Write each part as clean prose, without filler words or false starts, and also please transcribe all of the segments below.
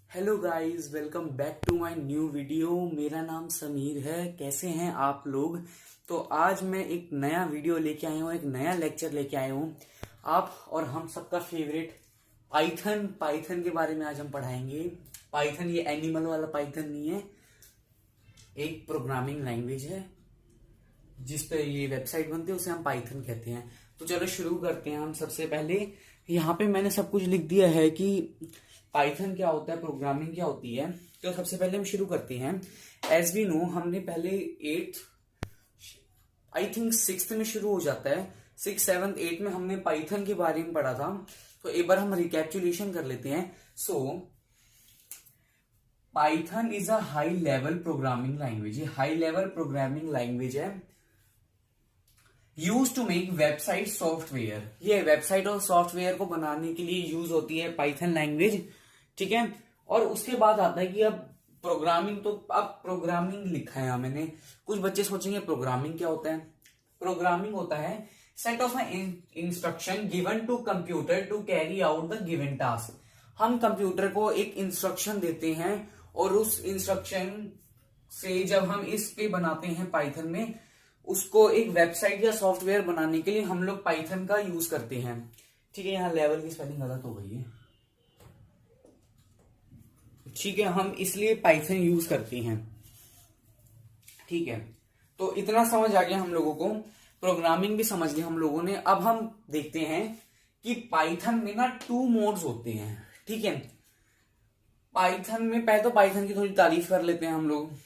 Hello guys, welcome back to my new video. मेरा नाम समीर है। कैसे हैं आप लोग? तो आज मैं एक नया वीडियो लेके आया हूँ, एक नया लेक्चर लेके आया हूँ। आप और हम सबका फेवरेट पाइथन के बारे में आज हम पढ़ाएंगे। पाइथन ये एनिमल वाला पाइथन नहीं है, एक प्रोग्रामिंग लैंग्वेज है जिस पे ये वेबसाइट बनती है, उसे हम पाइथन कहते हैं। तो चलो शुरू करते हैं। हम सबसे पहले यहाँ पे मैंने सब कुछ लिख दिया है कि पाइथन क्या होता है, प्रोग्रामिंग क्या होती है। तो सबसे पहले हम शुरू करते हैं। एज वी नो, हमने पहले एट्थ, आई थिंक सिक्स्थ में शुरू हो जाता है, सिक्स सेवन्थ एट में हमने पाइथन के बारे में पढ़ा था। तो एक बार हम रिकैप्चुलेशन कर लेते हैं। So Python is a high level programming language. ये हाई लेवल प्रोग्रामिंग लैंग्वेज है use to make website software. ये वेबसाइट और सॉफ्टवेयर को बनाने के लिए यूज होती है पाइथन लैंग्वेज, ठीक है। और उसके बाद आता है कि अब प्रोग्रामिंग, तो अब प्रोग्रामिंग लिखा है मैंने। कुछ बच्चे सोचेंगे प्रोग्रामिंग क्या होता है। प्रोग्रामिंग होता है set of instruction given to computer to carry out the given task. हम कंप्यूटर को एक इंस्ट्रक्शन देते हैं और उस इंस्ट्रक्शन से जब हम इस पे बनाते हैं पाइथन में, उसको एक वेबसाइट या सॉफ्टवेयर बनाने के लिए हम लोग पाइथन का यूज करते हैं, ठीक है। यहाँ लेवल की स्पेलिंग गलत हो गई है, ठीक है। हम इसलिए पाइथन यूज करते हैं, ठीक है। तो इतना समझ आ गया हम लोगों को, प्रोग्रामिंग भी समझ लिया हम लोगों ने। अब हम देखते हैं कि पाइथन में ना टू मोड्स होते हैं, ठीक है। पाइथन में पहले तो पाइथन की थोड़ी तारीफ कर लेते हैं हम लोग।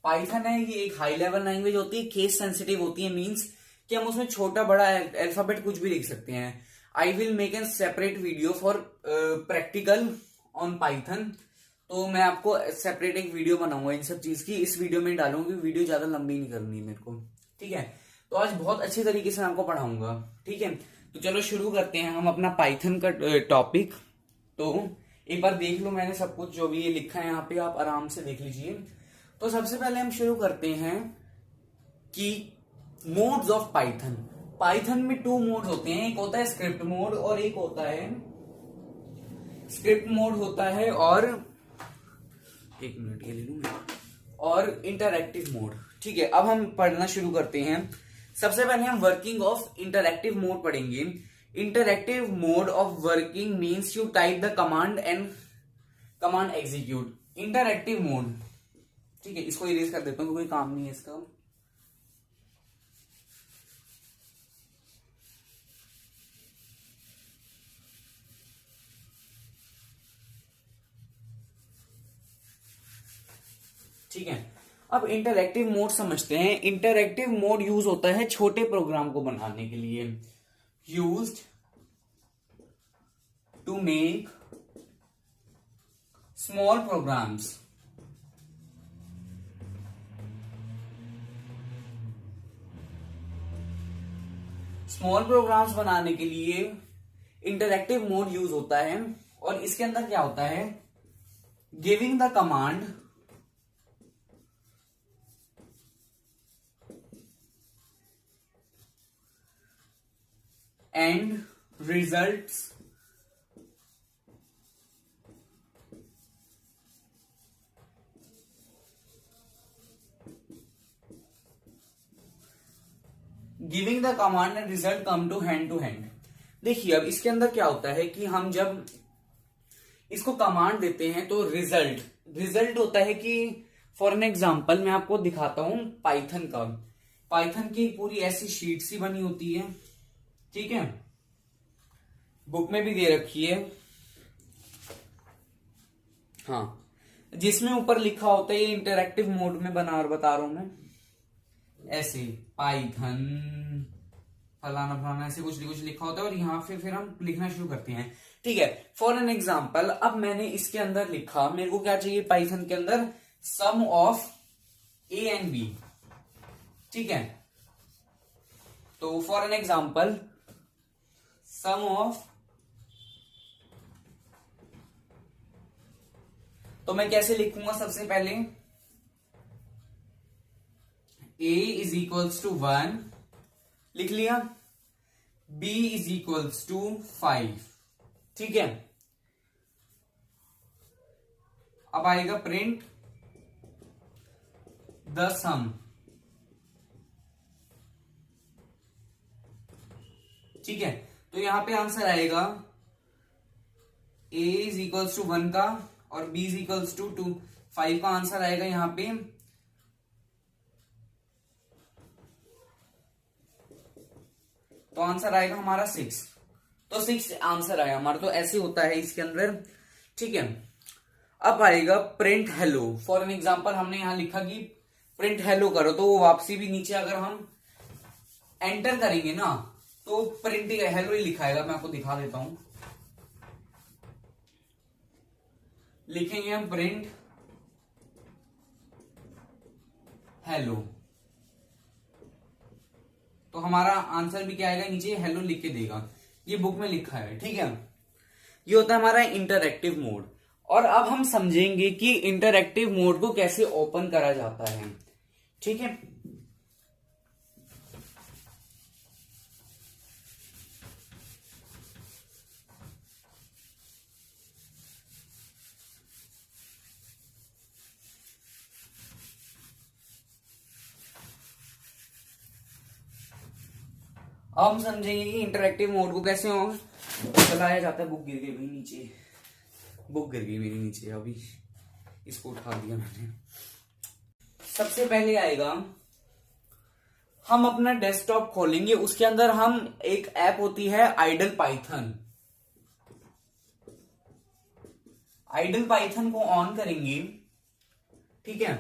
पाइथन है ये एक हाई लेवल लैंग्वेज होती है, केस सेंसिटिव होती है। मींस कि हम उसमें छोटा बड़ा अल्फाबेट कुछ भी लिख सकते हैं। I will make an separate video for practical on Python. तो मैं आपको सेपरेट एक वीडियो बनाऊंगा इन सब चीज की, इस वीडियो में डालूंगी। वीडियो ज्यादा लंबी नहीं करनी है मेरे को, ठीक है। तो आज बहुत अच्छी तरीके से मैं आपको पढ़ाऊंगा, ठीक है। तो चलो शुरू करते हैं हम अपना पाइथन का टॉपिक। तो एक बार देख लो, मैंने सब कुछ जो भी ये लिखा है यहाँ पे, आप आराम से देख लीजिए। तो सबसे पहले हम शुरू करते हैं कि मोड्स ऑफ पाइथन। पाइथन में टू मोड्स होते हैं, एक होता है स्क्रिप्ट मोड और एक होता है स्क्रिप्ट मोड होता है और एक मिनट ये ले लूं मैं, और इंटरएक्टिव मोड, ठीक है। अब हम पढ़ना शुरू करते हैं। सबसे पहले हम वर्किंग ऑफ इंटरएक्टिव मोड पढ़ेंगे। Interactive mode of working means you type the command and command execute. Interactive mode, ठीक है। इसको इरेज कर देता हूं, कोई काम नहीं है इसका। ठीक है। अब इंटरएक्टिव मोड समझते हैं। इंटरएक्टिव मोड यूज होता है छोटे प्रोग्राम को बनाने के लिए। Used to make small programs. Small programs बनाने के लिए इंटरएक्टिव मोड यूज होता है। और इसके अंदर क्या होता है, giving the command and results giving the command and result come to hand. देखिए अब इसके अंदर क्या होता है कि हम जब इसको कमांड देते हैं तो रिजल्ट होता है कि, फॉर एन एग्जांपल मैं आपको दिखाता हूं पाइथन का। पाइथन की पूरी ऐसी शीट सी बनी होती है, ठीक है। बुक में भी दे रखी है, हाँ, जिसमें ऊपर लिखा होता है, ये इंटरएक्टिव मोड में बता रहा हूं मैं, ऐसे पाइथन फलाना फलाना ऐसे कुछ लिखा होता है। और यहाँ फिर हम लिखना शुरू करते हैं, ठीक है। फॉर एन एग्जाम्पल अब मैंने इसके अंदर लिखा, मेरे को क्या चाहिए पाइथन के अंदर, sum of A and B, ठीक है। तो for an example sum of, तो मैं कैसे लिखूंगा, सबसे पहले a इज इक्वल्स टू 1 लिख लिया, b इज इक्वल्स टू 5, ठीक है। अब आएगा प्रिंट द सम, ठीक है। तो यहां पे आंसर आएगा a इज इक्वल्स टू 1 का और b इज इक्वल्स टू 2, 5 का आंसर आएगा यहां पे तो आंसर आएगा हमारा 6। तो 6 आंसर आया हमारा। तो ऐसे होता है इसके अंदर, ठीक है। अब आएगा print hello. For an example हमने यहां लिखा कि प्रिंट हेलो करो, तो वो वापसी भी नीचे अगर हम एंटर करेंगे ना तो प्रिंट हेलो ही लिखाएगा। मैं आपको दिखा देता हूं, लिखेंगे हम प्रिंट हेलो, तो हमारा आंसर भी क्या आएगा, नीचे हेलो लिख के देगा। ये बुक में लिखा है, ठीक है। ये होता है हमारा इंटरएक्टिव मोड। और अब हम समझेंगे कि इंटरएक्टिव मोड को कैसे ओपन करा जाता है, ठीक है। अब हम समझेंगे कि इंटरएक्टिव मोड को कैसे चलाया जाता है। बुक गिर गई मेरी नीचे, बुक गिर गई मेरी नीचे, अभी इसको उठा दिया मैंने। सबसे पहले आएगा, हम अपना डेस्कटॉप खोलेंगे, उसके अंदर हम एक ऐप होती है आइडल पाइथन। आइडल पाइथन को ऑन करेंगे, ठीक है।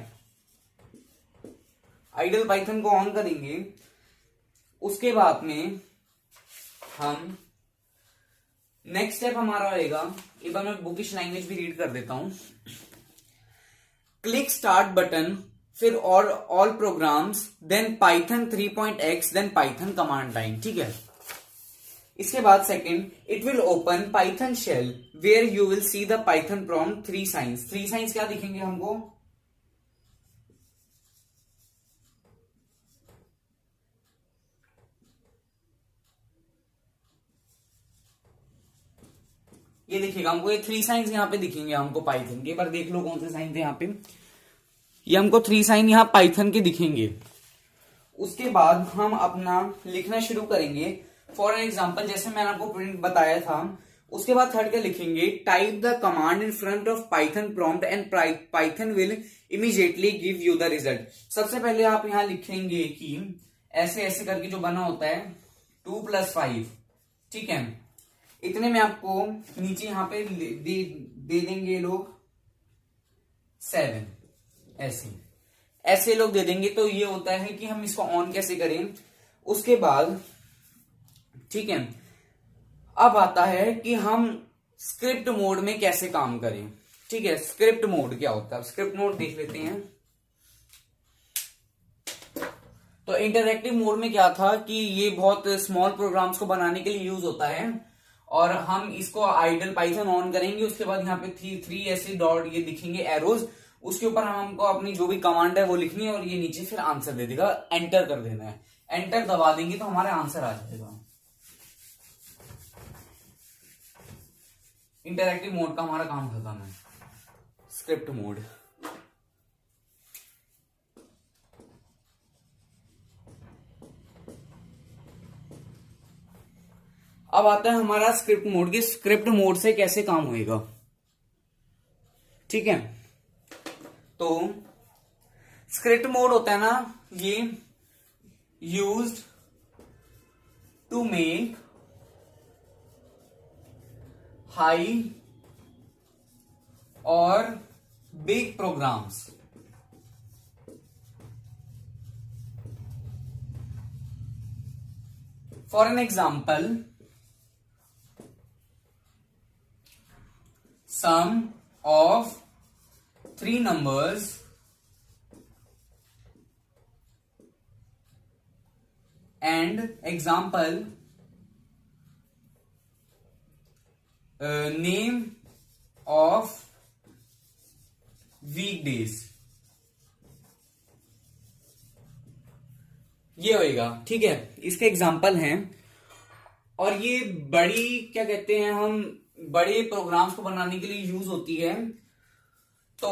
आइडल पाइथन को ऑन करेंगे, उसके बाद में हम नेक्स्ट स्टेप हमारा होएगा, एक बार मैं बुकिश लैंग्वेज भी रीड कर देता हूं। क्लिक स्टार्ट बटन, फिर all programs, then Python 3.x, then Python command line, ठीक है। इसके बाद second, it will open Python shell where you will see the Python prompt 3 signs. 3 signs क्या दिखेंगे हमको, ये दिखेगा हमको, ये 3 साइंस यहाँ पे दिखेंगे हमको पाइथन के। एक बार देख लो कौन से साइन थे यहाँ पे, ये हमको 3 साइन यहाँ पाइथन के दिखेंगे। उसके बाद हम अपना लिखना शुरू करेंगे। फॉर एन एग्जांपल जैसे मैंने आपको प्रिंट बताया था, उसके बाद थर्ड का लिखेंगे, type the command in front of Python prompt and Python will immediately give you the result. सबसे पहले आप यहाँ लिखेंगे कि ऐसे ऐसे करके जो बना होता है 2 + 5, ठीक है। इतने में आपको नीचे यहां पे दे देंगे लोग 7, ऐसे लोग दे देंगे। तो ये होता है कि हम इसको ऑन कैसे करें। उसके बाद, ठीक है, अब आता है कि हम स्क्रिप्ट मोड में कैसे काम करें, ठीक है। स्क्रिप्ट मोड क्या होता है, स्क्रिप्ट मोड देख लेते हैं। तो इंटरएक्टिव मोड में क्या था कि ये बहुत स्मॉल प्रोग्राम्स को बनाने के लिए यूज होता है, और हम इसको आइडल पाइथन ऑन करेंगे। उसके बाद यहाँ पे 3 ऐसे डॉट ये दिखेंगे एरोज, उसके ऊपर हमको अपनी जो भी कमांड है वो लिखनी है और ये नीचे फिर आंसर दे देगा। एंटर कर देना है, एंटर दबा देंगे तो हमारा आंसर आ जाएगा। इंटरएक्टिव मोड का हमारा काम खत्म है। स्क्रिप्ट मोड, अब आता है हमारा स्क्रिप्ट मोड की। स्क्रिप्ट मोड से कैसे काम होएगा, ठीक है। तो स्क्रिप्ट मोड होता है ना, ये यूज्ड टू मेक हाई और big programs. For an example, sum of 3 numbers and example, name of weekdays, ये होएगा, ठीक है। इसके एग्जाम्पल हैं, और ये बड़ी क्या कहते हैं हम, बड़े प्रोग्राम्स को बनाने के लिए यूज होती है। तो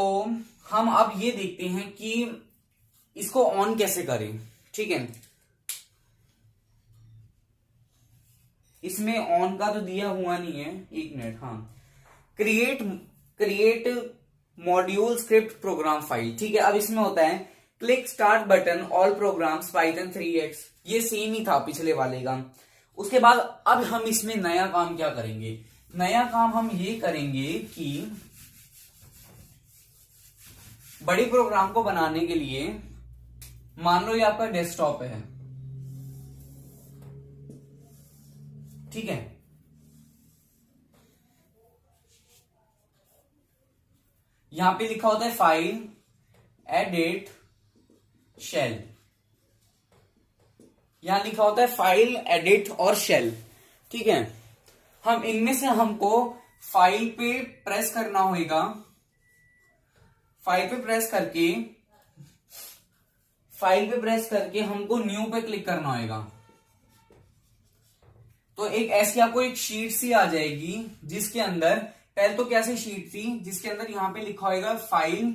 हम अब ये देखते हैं कि इसको ऑन कैसे करें। ठीक है, इसमें ऑन का तो दिया हुआ नहीं है, एक मिनट। हाँ, create module script program file. ठीक है, अब इसमें होता है click start button all programmes Python 3x, ये सेम ही था पिछले वाले का। उसके बाद अब हम इसमें नया काम क्या करेंगे, नया काम हम ये करेंगे कि बड़े प्रोग्राम को बनाने के लिए मान लो ये आपका डेस्कटॉप है, ठीक है, यहां पे लिखा होता है फाइल एडिट शेल, यहां लिखा होता है फाइल एडिट और शेल। ठीक है, हम इनमें से हमको फाइल पे प्रेस करना होगा, फाइल पे प्रेस करके हमको न्यू पे क्लिक करना होगा। तो एक ऐसी आपको एक शीट सी आ जाएगी जिसके अंदर, पहले तो कैसे शीट थी, जिसके अंदर यहां पे लिखा होगा फाइल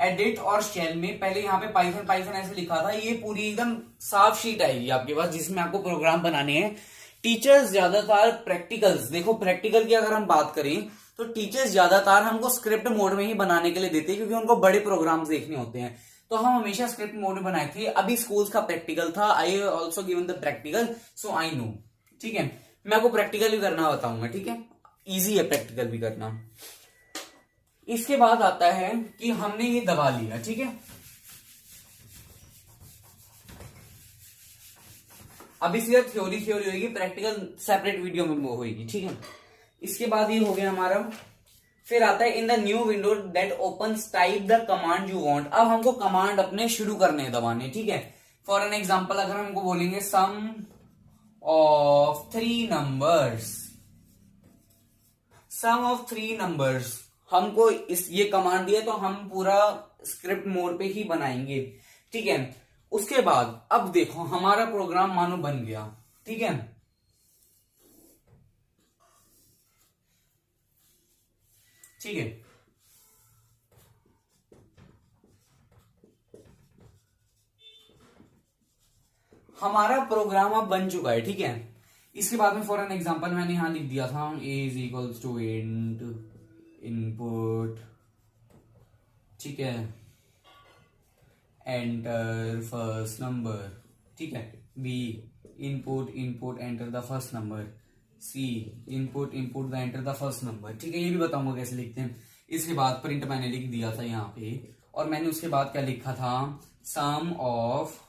एडिट और शेल में, पहले यहां पे पाइथन ऐसे लिखा था। ये पूरी एकदम साफ शीट आएगी आपके पास जिसमें आपको प्रोग्राम बनाने हैं। टीचर्स ज्यादातर प्रैक्टिकल्स, देखो प्रैक्टिकल की अगर हम बात करें तो टीचर्स ज्यादातर हमको स्क्रिप्ट मोड में ही बनाने के लिए देते हैं, क्योंकि उनको बड़े प्रोग्राम्स देखने होते हैं। तो हम हमेशा स्क्रिप्ट मोड में बनाए थे। अभी स्कूल्स का प्रैक्टिकल था, I also given the practical so I know. ठीक है, मैं आपको प्रैक्टिकल भी करना बताऊंगा। ठीक है, इजी है प्रैक्टिकल भी करना। इसके बाद आता है कि हमने ये दबा लिया। ठीक है, अभी सिर्फ थ्योरी होगी, प्रैक्टिकल सेपरेट वीडियो में होगी। ठीक है, इसके बाद ये हो गया हमारा। फिर आता है in the new window that opens type the command you want. अब हमको कमांड अपने शुरू करने दबाने। ठीक है, फॉर एन एग्जांपल अगर हमको बोलेंगे सम ऑफ 3 नंबर्स, हमको ये कमांड दिया तो हम पूरा स्क्रिप्ट मोड पे ही बनाएंगे। ठीक है, उसके बाद अब देखो हमारा प्रोग्राम मानो बन गया। ठीक है, ठीक है, हमारा प्रोग्राम अब बन चुका है। ठीक है, इसके बाद में फॉर एन एग्जांपल मैंने यहां लिख दिया था a is equals to int input, ठीक है, एंटर फर्स्ट नंबर, ठीक है, b input enter the first number, c input the enter the first number. ठीक है, ये भी बताऊंगा कैसे लिखते हैं। इसके बाद प्रिंट मैंने लिख दिया था यहाँ पे, और मैंने उसके बाद क्या लिखा था, sum of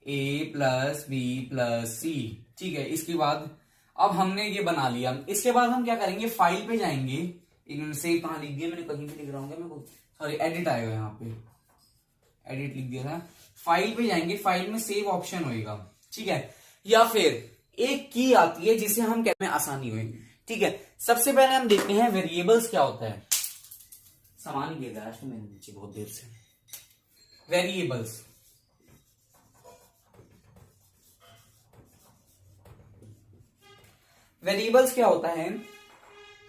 a plus B plus C. ठीक है, इसके बाद अब हमने ये बना लिया। इसके बाद हम क्या करेंगे, फाइल पे जाएंगे। एक मिनट, सेव कहां लिख दिया मैंने, कहीं भी लिख रहा हूँ मैं, सॉरी एडिट आएगा, यहाँ पे एडिट लिख दिया था। फाइल पे जाएंगे, फाइल में सेव ऑप्शन होगा। ठीक है, या फिर एक की आती है जिसे हम कहते हैं आसानी हुई। ठीक है, सबसे पहले हम देखते हैं वेरिएबल्स क्या होता है। सामान गिर रहा है मैंने नीचे बहुत देर से। वेरिएबल्स क्या होता है,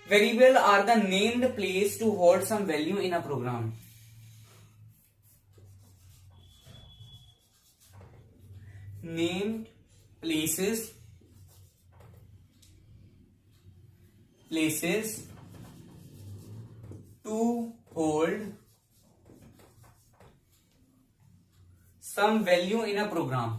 variable are the named place to hold some value in a program. Named places to hold some value in a program।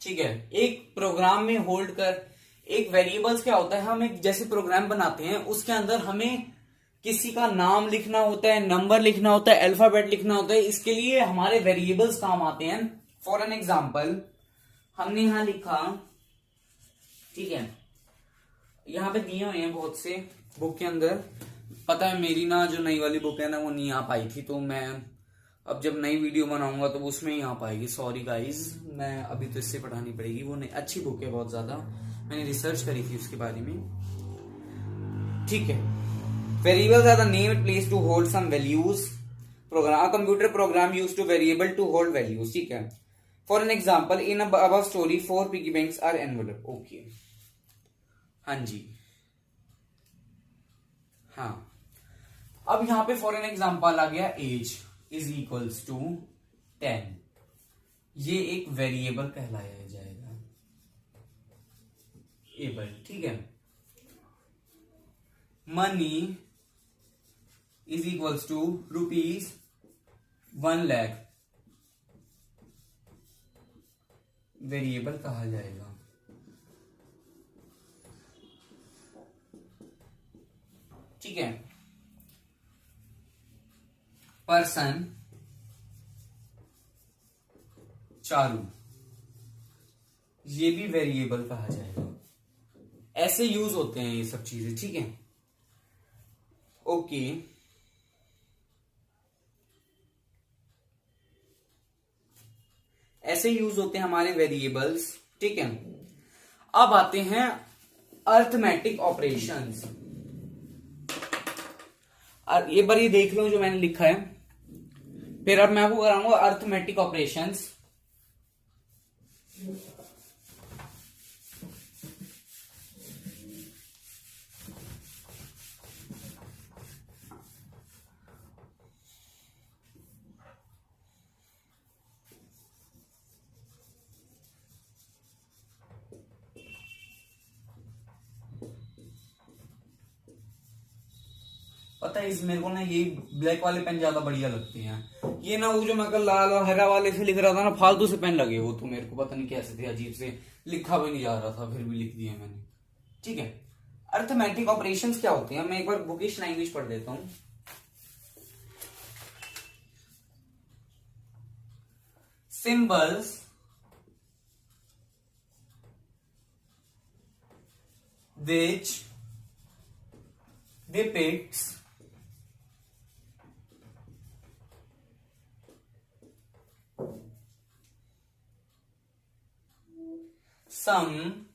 ठीक है, एक प्रोग्राम में होल्ड कर, एक वेरिएबल्स क्या होता है, हम एक जैसे प्रोग्राम बनाते हैं उसके अंदर हमें किसी का नाम लिखना होता है, नंबर लिखना होता है, अल्फाबेट लिखना होता है, इसके लिए हमारे वेरिएबल्स काम आते हैं। फॉर एन एग्जांपल हमने यहां लिखा, ठीक है, यहां पे दिए हुए हैं बहुत से बुक के अंदर। पता है मेरी ना जो नई वाली बुक है ना वो नहीं आ पाई थी, तो मैं अब जब नई वीडियो बनाऊंगा तो उसमें ही आ पाएगी। सॉरी गाइज, मैं अभी तो इससे पढ़ानी पड़ेगी। वो नहीं, अच्छी बुक है बहुत ज्यादा, मैंने रिसर्च करी थी उसके बारे में। ठीक है, variables are the name place to hold some values program, computer program use to variable to hold values, ठीक है। For an example in above story 4 piggy banks are envelope, okay, हाँ जी, हाँ। अब यहां पे फॉर एन एग्जाम्पल आ गया as is equals to 10, ये एक वेरिएबल कहलाया जाएगा, एबल, ठीक है। Money is equals to ₹1,00,000, variable कहा जाएगा। ठीक है। पर्सन चारू, ये भी वेरिएबल कहा जाएगा। ऐसे यूज होते हैं ये सब चीजें, ठीक है। ओके, ऐसे यूज होते हैं हमारे वेरिएबल्स, ठीक है। अब आते हैं अर्थमेटिक ऑपरेशंस। एक बार ये देख लो जो मैंने लिखा है, फिर अब मैं आपको कराऊंगा अर्थमेटिक ऑपरेशंस। पता है, इस मेरे को ना ये ब्लैक वाले पेन ज्यादा बढ़िया लगते हैं। ये ना वो जो मैं कल लाल और हरा वाले से लिख रहा था ना, फालतू से पेन लगे वो, तो मेरे को पता नहीं कैसे थे, अजीब से लिखा भी नहीं जा रहा था, फिर भी लिख दिया मैंने, ठीक है। अर्थमेटिक ऑपरेशंस क्या होते हैं, मैं एक बार बुकिश लैंग्वेज पढ़ देता हूं। Symbols which depicts some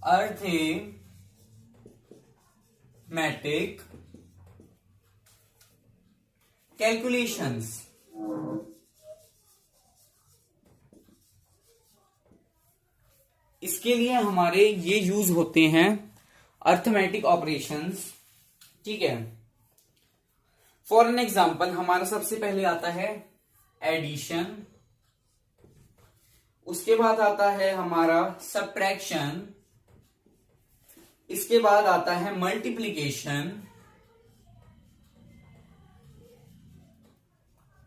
arithmetic calculations। इसके लिए हमारे ये यूज होते हैं अर्थमेटिक ऑपरेशंस, ठीक है। फॉर एन एग्जाम्पल हमारा सबसे पहले आता है एडिशन, उसके बाद आता है हमारा सब्ट्रैक्शन, इसके बाद आता है मल्टीप्लीकेशन,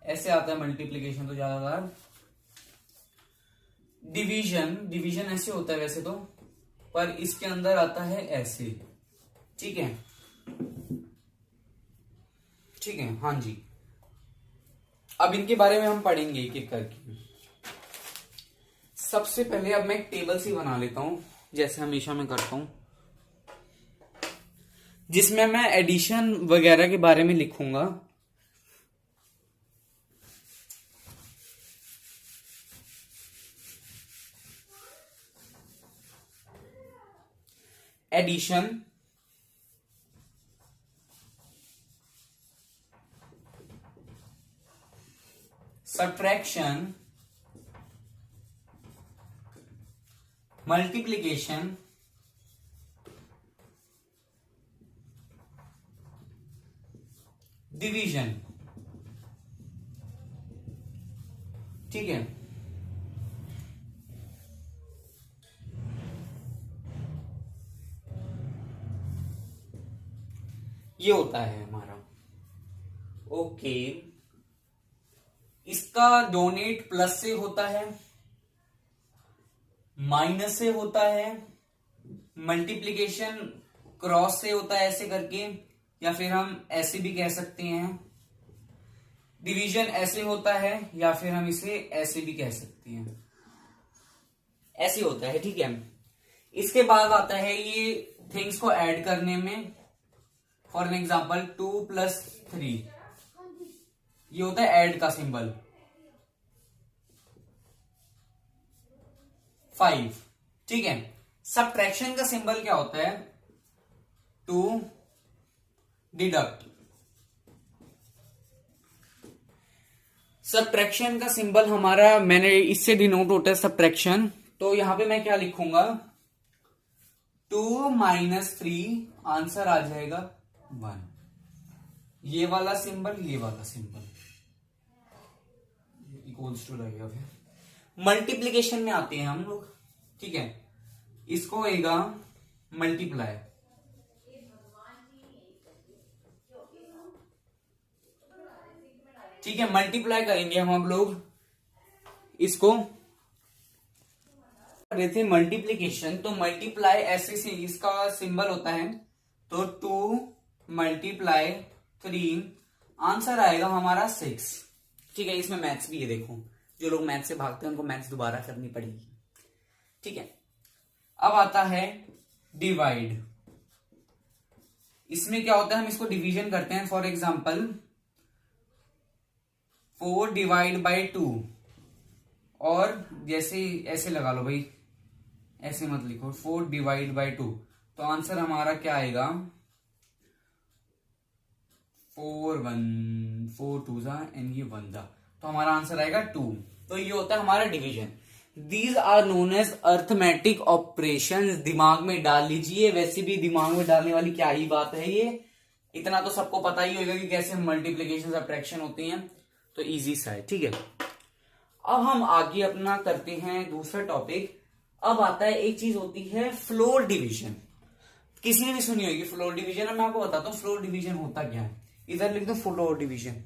ऐसे आता है मल्टीप्लीकेशन तो ज्यादातर, डिवीजन, डिवीजन ऐसे होता है वैसे तो, पर इसके अंदर आता है ऐसे, ठीक है, ठीक है, हाँ जी। अब इनके बारे में हम पढ़ेंगे एक एक करके। सबसे पहले अब मैं एक टेबल सी बना लेता हूं, जैसे हमेशा मैं करता हूं, जिसमें मैं एडिशन वगैरह के बारे में लिखूंगा। एडिशन, सब्ट्रैक्शन, मल्टीप्लिकेशन, डिवीजन, ठीक है। ये होता है हमारा, ओके। इसका डोनेट प्लस से होता है, माइनस से होता है, मल्टीप्लिकेशन क्रॉस से होता है ऐसे करके, या फिर हम ऐसे भी कह सकते हैं। डिवीजन ऐसे होता है, या फिर हम इसे ऐसे भी कह सकते हैं, ऐसे होता है, ठीक है। इसके बाद आता है ये थिंग्स को ऐड करने में। फॉर एन एग्जाम्पल 2 + 3, ये होता है ऐड का सिंबल। 5, ठीक है। सब्ट्रैक्शन का सिंबल क्या होता है, टू डिडक्ट, सब्ट्रैक्शन का सिंबल हमारा मैंने इससे डिनोट होता है सब्ट्रैक्शन, तो यहां पे मैं क्या लिखूंगा 2 - 3 आंसर आ जाएगा 1। ये वाला सिंबल ये वाला सिंबल इक्वल्स टू रहेगा। फिर मल्टीप्लीकेशन में आते हैं हम लोग, ठीक है, इसको होएगा मल्टीप्लाई, ठीक है, मल्टीप्लाई करेंगे हम लोग इसको कर रहे थे मल्टीप्लीकेशन, तो मल्टीप्लाई ऐसे से इसका सिंबल होता है, तो 2 × 3 आंसर आएगा हमारा 6, ठीक है। इसमें मैथ्स भी है, देखो जो लोग मैथ्स से भागते हैं उनको मैथ्स दोबारा करनी पड़ेगी, ठीक है। अब आता है डिवाइड, इसमें क्या होता है हम इसको डिवीजन करते हैं। फॉर एग्जांपल 4 / 2, और जैसे ऐसे लगा लो भाई, ऐसे मत लिखो 4 / 2, तो आंसर हमारा क्या आएगा 4 2 एंड ये 1 जा, तो हमारा आंसर आएगा 2। तो ये होता है हमारा division. These are known as arithmetic operations. दिमाग में डाल लीजिए, वैसे भी दिमाग में डालने वाली क्या ही बात है, ये इतना तो सबको पता ही होगा कि कैसे मल्टीप्लीकेशन सब्ट्रैक्शन होती हैं, तो इजी सा है, ठीक है। अब हम आगे अपना करते हैं दूसरा टॉपिक। अब आता है एक चीज होती है फ्लोर डिवीजन। किसी ने भी सुनी होगी फ्लोर डिवीजन, अब मैं आपको बताता हूँ फ्लोर डिवीजन होता क्या है। इधर लिख दो फ्लोर डिवीजन।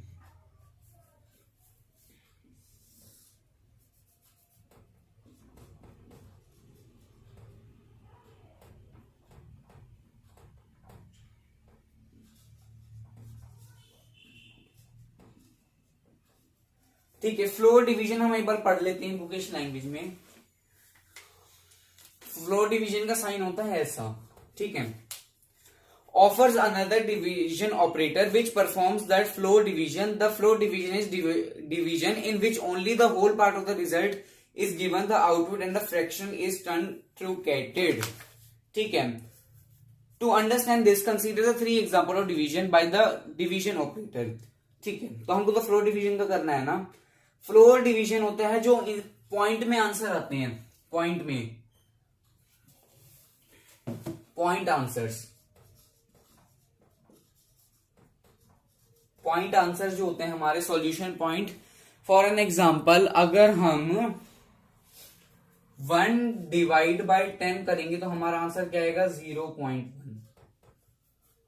ठीक है, फ्लोर डिवीजन हम एक बार पढ़ लेते हैं बुकिश लैंग्वेज में। फ्लोर डिवीजन का साइन होता है ऐसा, ठीक है। Offers another division operator which performs that floor division. The floor division is division in which only the whole part of the result is given, the output and the fraction is truncated, ठीक है। To understand this consider the 3 example of division by the division operator, ठीक है। तो हमको तो floor division का करना है ना। फ्लोर डिवीजन होता है जो पॉइंट में आंसर आते हैं, पॉइंट में, पॉइंट आंसर्स, पॉइंट आंसर जो होते हैं हमारे solution point. For an example अगर हम 1 / 10 करेंगे तो हमारा आंसर क्या आएगा 0.1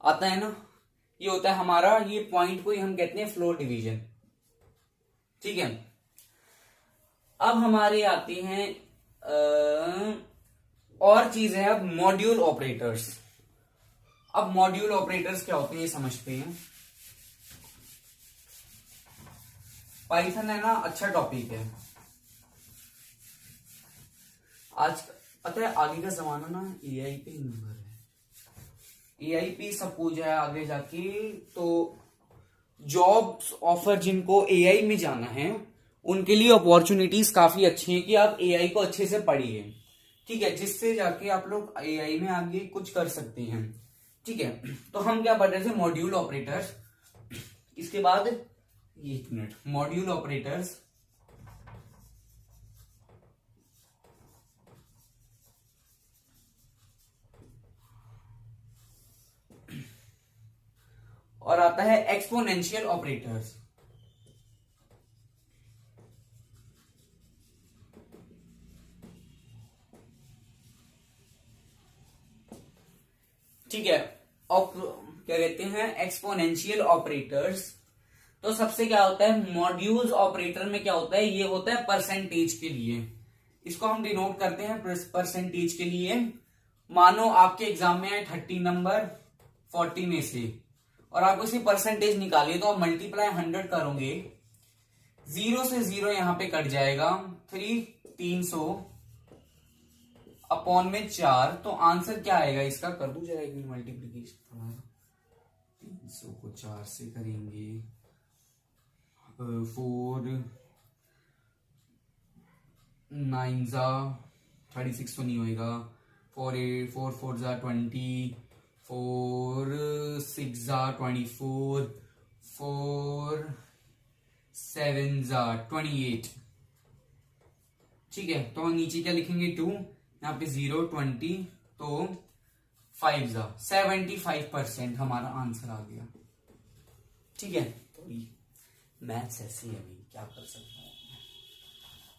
आता है ना। ये होता है हमारा, ये पॉइंट को ही हम कहते हैं फ्लोर डिवीजन, ठीक है। अब हमारे आते हैं और चीज है अब मॉड्यूल ऑपरेटर्स। अब मॉड्यूल ऑपरेटर्स क्या होते हैं ये समझते हैं। पाइथन है ना, अच्छा टॉपिक है। आज पता है आगे का जमाना ना एआई पे निर्भर है। एआई पे सब कुछ है आगे जाके, तो जॉब्स ऑफर जिनको एआई में जाना है उनके लिए अपॉर्चुनिटीज काफी अच्छी हैं कि आप एआई को अच्छे से पढ़िए, ठीक है, जिससे जाके आप लोग एआई में आगे कुछ कर सकते हैं, ठीक है। तो हम क्या पढ़ रहे थे मॉड्यूल ऑपरेटर्स, इसके बाद 1 मिनट, मॉड्यूल ऑपरेटर्स और आता है एक्सपोनेंशियल ऑपरेटर्स। ठीक है, क्या कहते हैं एक्सपोनेंशियल ऑपरेटर्स। तो सबसे क्या होता है मॉड्यूल्स ऑपरेटर में क्या होता है, ये होता है परसेंटेज के लिए, इसको हम डिनोट करते हैं परसेंटेज के लिए। मानो आपके एग्जाम में आए 30 नंबर 40 में से, और आपको इसकी परसेंटेज निकालिए, तो आप मल्टीप्लाई 100 करोगे, 0 से 0 यहां पे कट जाएगा, 300 अपॉन में 4, तो आंसर क्या आएगा इसका, कर दू जरा एक मल्टीप्लीकेशन, 300 को 4 से करेंगे 4 9 जा 36 तो नहीं होएगा, 4 4 जा 20, 4 6 जा 24, 4 7 जा 28, ठीक है। तो नीचे क्या लिखेंगे 2, यहाँ पे 0 20, तो 5 जा 75% हमारा आंसर आ गया, ठीक है। तो मैथ्स ऐसी है भाई, क्या कर सकते हैं,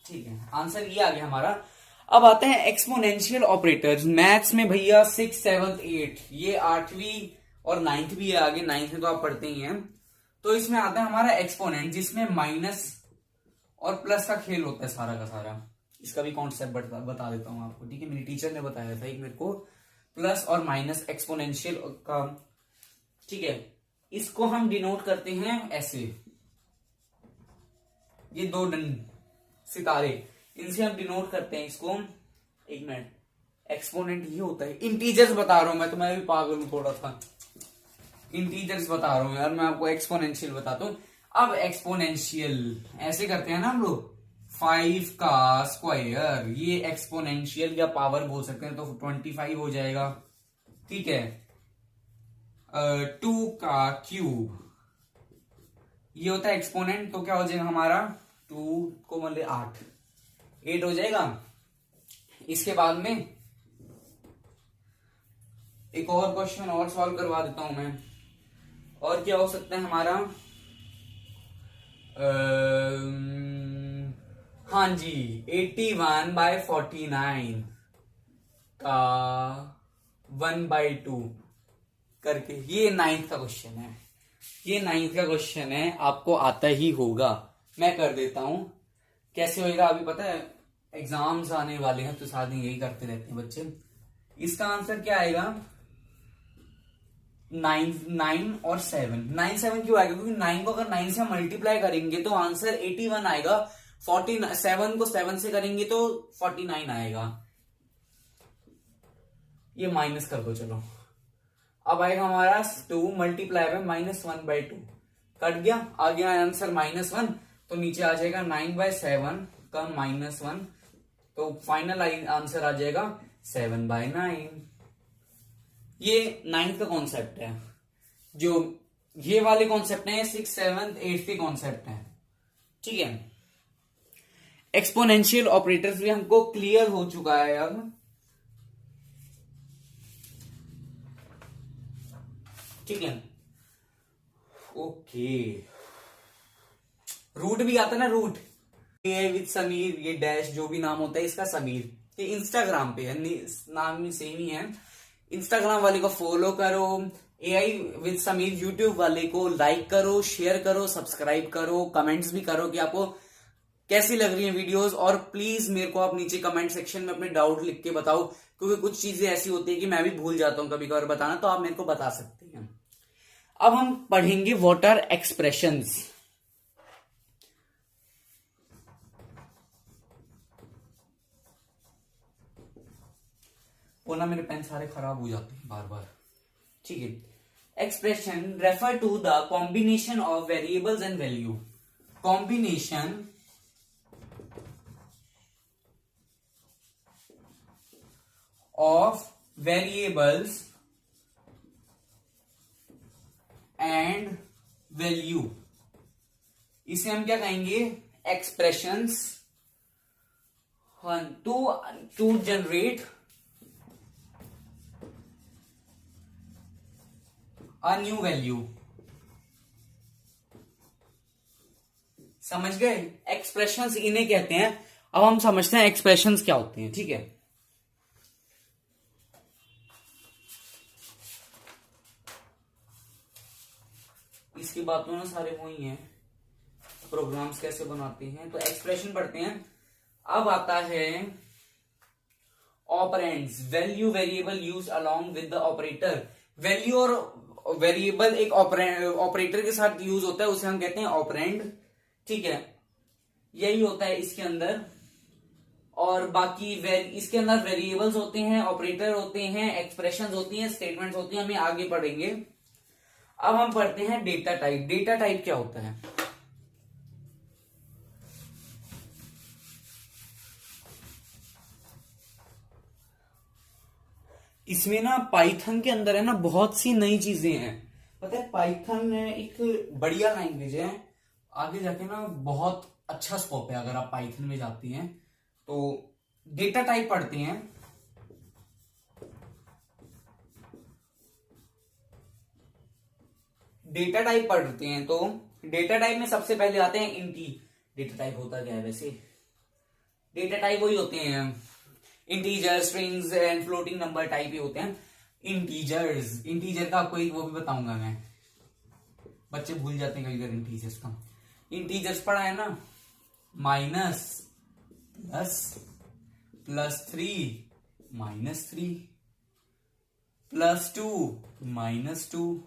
ठीक है। आंसर ये आ गया हमारा। अब आते हैं एक्सपोनेंशियल ऑपरेटर्स। मैथ्स में भैया 6, 7, 8, ये 8वीं और 9th भी है आगे, 9th में तो आप पढ़ते ही हैं। तो इसमें आता है हमारा एक्सपोनेंट, जिसमें माइनस और प्लस का खेल होता है सारा का सारा। इसका भी कॉन्सेप्ट बता देता हूं आपको, ठीक है। मेरी टीचर ने बताया था एक मेरे को, प्लस और माइनस एक्सपोनेंशियल का, ठीक है। इसको हम डिनोट करते हैं ऐसे, ये 2 सितारे, इनसे हम डिनोट करते हैं इसको। एक मिनट, एक्सपोनेंट ये होता है, इंटीजर्स बता रहा हूं मैं भी पागल हूं थोड़ा सा, इंटीजर्स बता रहा हूं यार मैं आपको, एक्सपोनेंशियल बताता हूं। अब एक्सपोनेंशियल ऐसे करते हैं ना हम लोग, 5 का स्क्वायर, ये एक्सपोनेंशियल या पावर बोल सकते हैं, तो 25 हो जाएगा, ठीक है। 2 का क्यूब, ये होता है एक्सपोनेंट, तो क्या हो जाएगा हमारा 2 को मतलब 8 हो जाएगा। इसके बाद में एक और क्वेश्चन और सॉल्व करवा देता हूं मैं, और क्या हो सकता है हमारा, हाँ जी 81/49 का 1/2 करके, ये 9th का क्वेश्चन है, ये 9th का क्वेश्चन है, आपको आता ही होगा। मैं कर देता हूं, कैसे होएगा अभी पता है, एग्जाम्स आने वाले हैं तो साथ ही यही करते रहते हैं बच्चे। इसका आंसर क्या आएगा, 9 और 7, 9 7 क्यों आएगा, क्योंकि 9 को अगर 9 से मल्टीप्लाई करेंगे तो आंसर 81 आएगा, 47 को 7 से करेंगे तो 49 आएगा। ये माइनस कर दो चलो, अब आएगा हमारा 2 मल्टीप्लाई बाय -1/2, कट गया, आ गया आंसर -1, तो नीचे आ जाएगा 9/7 का -1, तो फाइनल आंसर आ जाएगा 7/9। ये 9th का कॉन्सेप्ट है, जो ये वाले कॉन्सेप्ट है 6, 7, 8 के कॉन्सेप्ट है, ठीक है। एक्सपोनेंशियल ऑपरेटर्स भी हमको क्लियर हो चुका है अब, ठीक है। ओके, रूट भी आता है ना, रूट, ये विद समीर, ये डैश जो भी नाम होता है इसका समीर, ये इंस्टाग्राम पे है, नाम भी सेम ही है। इंस्टाग्राम वाले को फॉलो करो, एआई विद समीर यूट्यूब वाले को लाइक करो, शेयर करो, सब्सक्राइब करो, कमेंट्स भी करो कि आपको कैसी लग रही है वीडियोस, और प्लीज मेरे को आप नीचे कमेंट सेक्शन में अपने डाउट लिख के बताओ, क्योंकि कुछ चीजें ऐसी होती है कि मैं भी भूल जाता हूं कभी कभार बताना, तो आप मेरे को बता सकते हैं। अब हम पढ़ेंगे व्हाट आर एक्सप्रेशंस। वो ना मेरे पेन सारे खराब हो जाते हैं बार बार, ठीक है। Expression refer to the combination of variables and value, combination of variables and value, इसे हम क्या कहेंगे, expressions to generate a new value. समझ गए, एक्सप्रेशंस इन्हें कहते हैं। अब हम समझते हैं एक्सप्रेशंस क्या होते हैं, ठीक है। इसकी बात तो ना सारे वही हैं, प्रोग्राम्स कैसे बनाते हैं, तो एक्सप्रेशन पढ़ते हैं। अब आता है operands, value variable use along with the operator. Value और वेरिएबल एक ऑपरेटर के साथ यूज होता है, उसे हम कहते हैं ऑपरेंड, ठीक है। यही होता है इसके अंदर, और बाकी इसके अंदर वेरिएबल्स होते हैं, ऑपरेटर होते हैं, एक्सप्रेशंस होती हैं, स्टेटमेंट्स होती हैं, हमें आगे पढ़ेंगे। अब हम पढ़ते हैं डेटा टाइप। डेटा टाइप क्या होता है, इसमें ना पाइथन के अंदर है ना बहुत सी नई चीजें हैं, पता है। पाइथन एक बढ़िया लैंग्वेज है, आगे जाके ना बहुत अच्छा स्कोप है अगर आप पाइथन में जाती हैं तो। डेटा टाइप पढ़ते हैं, डेटा टाइप पढ़ते हैं तो डेटा टाइप में सबसे पहले आते हैं इंटी। डेटा टाइप होता क्या है वैसे? डेटा टाइप वही होते हैं integer, strings and floating number type ही होते हैं इंटीजर्स। इंटीजर का आपको एक वो भी बताऊंगा मैं, बच्चे भूल जाते हैं कभी कभी इंटीजर्स का। इंटीजर्स पढ़ा है ना, माइनस प्लस, +3 -3, +2 -2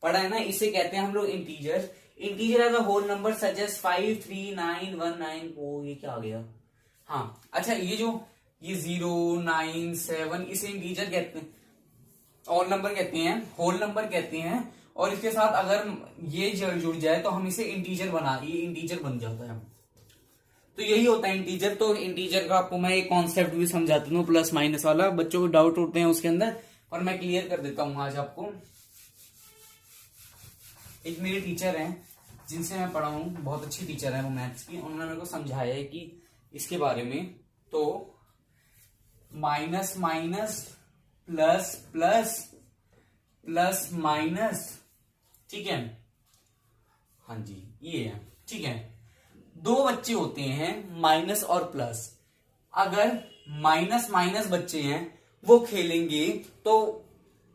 पढ़ा है ना। इसे कहते हैं हम लोग integer. Integer as a whole number such as 5, 3, 9, 1, 9। ओ ये क्या आ गया? हाँ अच्छा, ये 0, 9, 7 इसे इंटीजर कहते हैं, ऑल नंबर कहते हैं, होल नंबर कहते हैं। और इसके साथ अगर ये जुड़ जाए तो हम इसे इंटीजर ये इंटीजर बन जाता है। तो यही होता है इंटीजर। तो इंटीजर का आपको मैं एक कॉन्सेप्ट भी समझाता हूँ, प्लस माइनस वाला। बच्चों को डाउट उठते हैं उसके अंदर, और मैं क्लियर कर देता हूँ आज आपको। एक मेरे टीचर हैं जिनसे मैं पढ़ा हूँ, बहुत अच्छी टीचर है वो मैथ्स की, उन्होंने मेरे को समझाया है कि इसके बारे में। तो minus minus plus plus plus minus, ठीक है, हाँ जी ये है, ठीक है। दो बच्चे होते हैं माइनस और प्लस, अगर माइनस माइनस बच्चे हैं वो खेलेंगे तो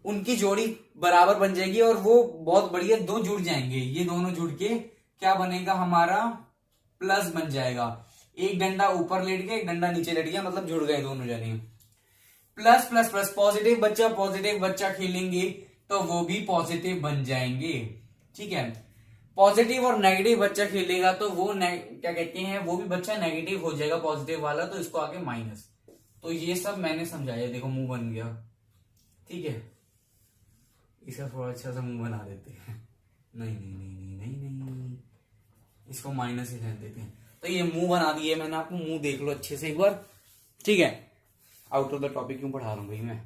उनकी जोड़ी बराबर बन जाएगी और वो बहुत बढ़िया दो जुड़ जाएंगे। ये दोनों जुड़ के क्या बनेगा हमारा? प्लस बन जाएगा। एक डंडा ऊपर लेट गया, एक डंडा नीचे लेट गया, मतलब जुड़ गए दोनों जने। प्लस प्लस प्लस, पॉजिटिव बच्चा खेलेंगे तो वो भी पॉजिटिव बन जाएंगे, ठीक है। पॉजिटिव और नेगेटिव बच्चा खेलेगा तो वो क्या कहते हैं, वो भी बच्चा नेगेटिव हो जाएगा पॉजिटिव वाला, तो इसको आगे माइनस। तो ये सब मैंने समझाया, देखो मुंह बन गया, ठीक है। इसका थोड़ा अच्छा सा मुंह बना देते हैं। नहीं नहीं नहीं नहीं नहीं नहीं, इसको माइनस ही रहने देते हैं। तो ये मुंह बना दिए मैंने आपको, मुंह देख लो अच्छे से एक बार, ठीक है। आउट ऑफ द टॉपिक क्यों पढ़ा रहा हूँ भाई मैं,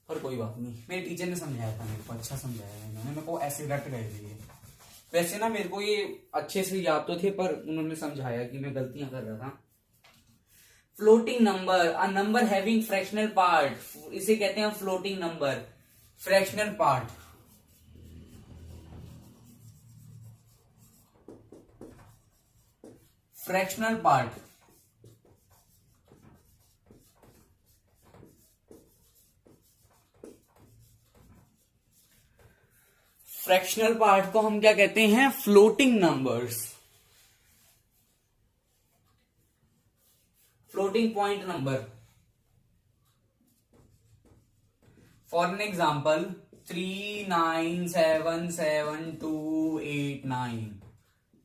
पर कोई बात नहीं, मेरे टीचर ने समझाया था मेरे को, अच्छा समझाया है इन्होंने मेरे को, ऐसे रट गए थे ये। वैसे ना मेरे को ये अच्छे से याद तो थे, पर उन्होंने समझाया कि मैं गलतियां कर रहा था। Floating number, a number having fractional part, इसे कहते हैं floating number, fractional part. Fractional part, fractional part को हम क्या कहते हैं? Floating numbers, floating point number. For an example 3977289,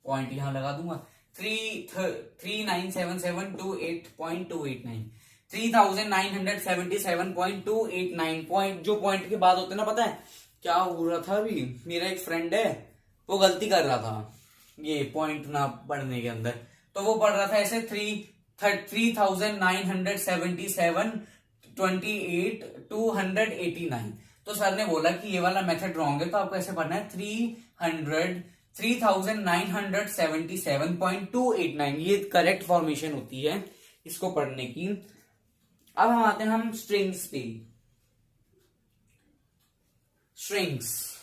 point यहां लगा दूंगा, 3977288.289, 3977.289 पॉइंट। जो पॉइंट के बाद होते हैं ना, पता है क्या हो रहा था? अभी मेरा एक फ्रेंड है, वो गलती कर रहा था ये पॉइंट ना पढ़ने के अंदर। तो वो पढ़ रहा था ऐसे 3977.28.289। तो सर ने बोला कि ये वाला मेथड रॉन्ग है, तो आपको ऐसे पढ़ना है 3977.289, ये करेक्ट फॉर्मेशन होती है इसको पढ़ने की। अब हम आते हैं हम स्ट्रिंग्स पे। स्ट्रिंग्स,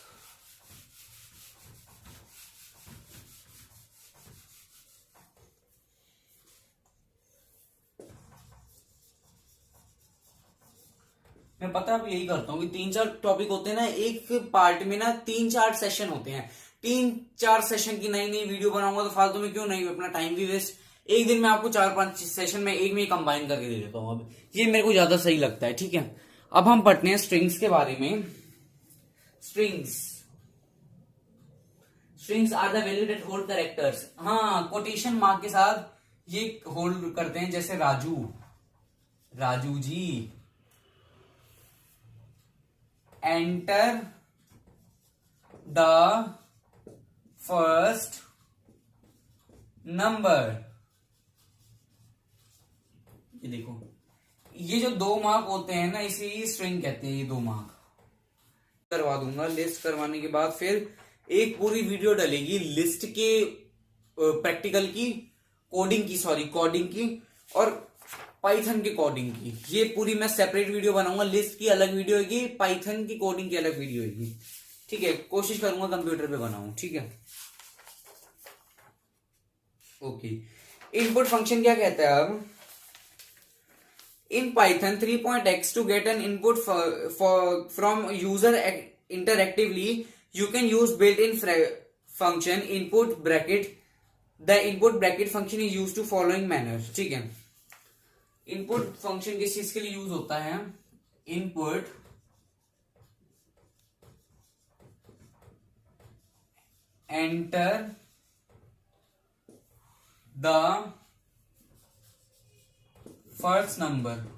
मैं पता अब यही करता हूँ कि 3-4 टॉपिक होते हैं ना एक पार्ट में ना, 3-4 सेशन होते हैं। 3-4 सेशन की नई नई वीडियो बनाऊंगा तो फालतू में क्यों नहीं, अपना टाइम भी वेस्ट। एक दिन में आपको 4-5 सेशन में एक में कंबाइन करके दे देता हूँ, अब ये मेरे को ज्यादा सही लगता है, ठीक है। अब हम पढ़ते हैं स्ट्रिंग्स के बारे में। Strings are the value that hold characters. हाँ, कोटेशन मार्क के साथ ये होल्ड करते हैं, जैसे Raju ji enter the first number. ये देखो, ये जो 2 मार्क होते हैं ना, इसे ही स्ट्रिंग कहते हैं। ये 2 मार्क करवा दूंगा। लिस्ट करवाने के बाद फिर एक पूरी वीडियो डलेगी लिस्ट के प्रैक्टिकल की, कोडिंग की और पाइथन की कोडिंग की। ये पूरी मैं सेपरेट वीडियो बनाऊंगा। लिस्ट की अलग वीडियो होगी, पाइथन की कोडिंग की अलग वीडियो होगी। ठीक है, कोशिश करूंगा कंप्यूटर पे बनाऊं। ठीक है, ओके। इनपुट फंक्शन क्या कहता है अब? In Python 3.x to get an input from user interactively, you can use built-in function input bracket. The input bracket function is used to following manner. ठीक है, इनपुट फंक्शन किस चीज के लिए यूज होता है? Input enter the first number,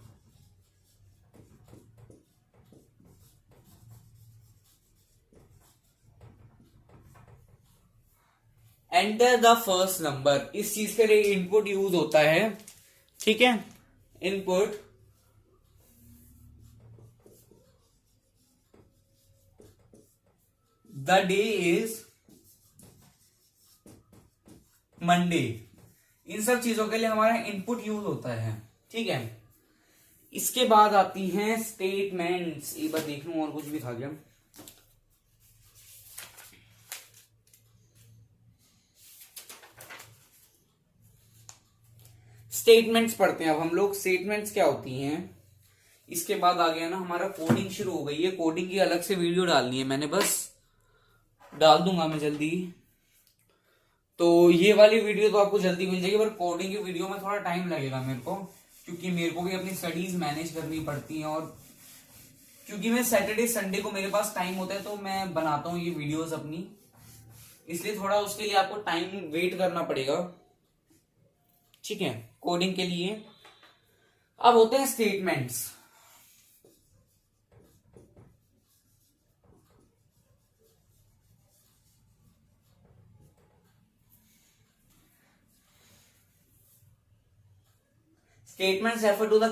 enter the first number, इस चीज के लिए इनपुट यूज होता है। ठीक है, input the day is Monday, इन सब चीजों के लिए हमारा इनपुट यूज होता है। ठीक है, इसके बाद आती हैं स्टेटमेंट्स। एक बार देख लूं और कुछ भी था क्या। स्टेटमेंट्स पढ़ते हैं अब हम लोग। स्टेटमेंट्स क्या होती हैं? इसके बाद आ गया ना हमारा कोडिंग शुरू हो गई है। कोडिंग की अलग से वीडियो डालनी है मैंने, बस डाल दूंगा मैं जल्दी। तो ये वाली वीडियो तो आपको जल्दी मिल जाएगी, पर कोडिंग की वीडियो में थोड़ा टाइम लगेगा मेरे को, क्योंकि मेरे को भी अपनी स्टडीज मैनेज करनी पड़ती हैं। और क्योंकि मैं सैटरडे संडे को मेरे पास टाइम होता है तो मैं बनाता हूँ ये वीडियोस अपनी, इसलिए थोड़ा उसके लिए आपको टाइम वेट करना पड़ेगा। ठीक है, कोडिंग के लिए। अब होते हैं statements. Statements refer to the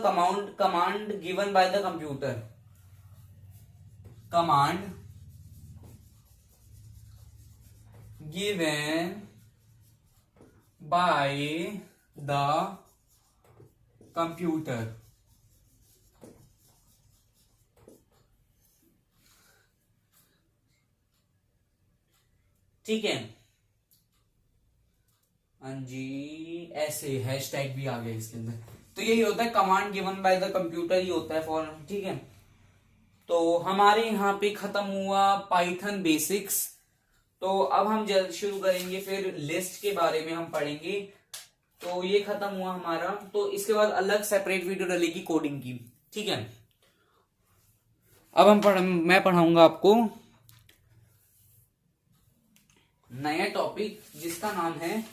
command given by the computer. Command given by the computer. ठीक है, हाँ जी, ऐसे हैशटैग भी आ गया इसके अंदर। तो यही होता है command given by the computer, ही होता है फॉर। ठीक है, तो हमारे यहाँ पे खत्म हुआ पाइथन बेसिक्स। तो अब हम जल्द शुरू करेंगे, फिर लिस्ट के बारे में हम पढ़ेंगे। तो ये खत्म हुआ हमारा। तो इसके बाद अलग सेपरेट वीडियो डलेगी कोडिंग की। ठीक है, अब मैं पढ़ाऊंगा आपको नया टॉपिक जिसका नाम है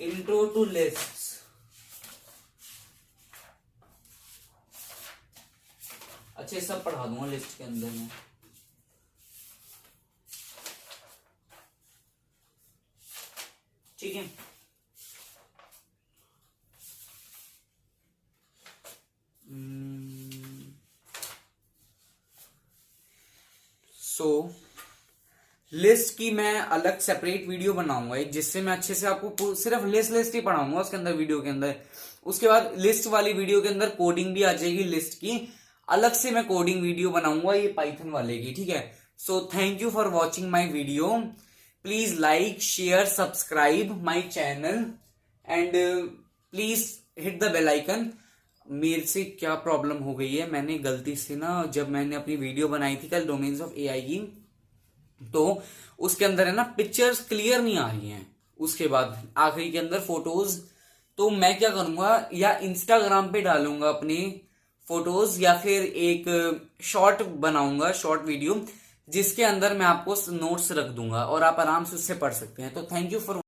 इंट्रो टू लिस्ट्स। अच्छे सब पढ़ा दूंगा लिस्ट के अंदर में। ठीक है, लिस्ट की मैं अलग सेपरेट वीडियो बनाऊंगा एक, जिससे मैं अच्छे से आपको सिर्फ लिस्ट ही पढ़ाऊंगा उसके अंदर, वीडियो के अंदर। उसके बाद लिस्ट वाली वीडियो के अंदर कोडिंग भी आ जाएगी लिस्ट की। अलग से मैं कोडिंग वीडियो बनाऊंगा ये पाइथन वाले की। ठीक है, so thank you for watching my video. Please like, share, subscribe my channel and please hit the bell icon. मेरे से क्या प्रॉब्लम हो गई है, मैंने गलती से ना, जब मैंने अपनी वीडियो बनाई थी कल डोमेन्स ऑफ एआई की, तो उसके अंदर है ना पिक्चर्स क्लियर नहीं आ रही हैं। उसके बाद आखिरी के अंदर फोटोज, तो मैं क्या करूंगा, या इंस्टाग्राम पे डालूंगा अपने फोटोज, या फिर एक शॉर्ट बनाऊंगा, शॉर्ट वीडियो, जिसके अंदर मैं आपको नोट्स रख दूंगा और आप आराम से उससे पढ़ सकते हैं। तो थैंक यू फॉर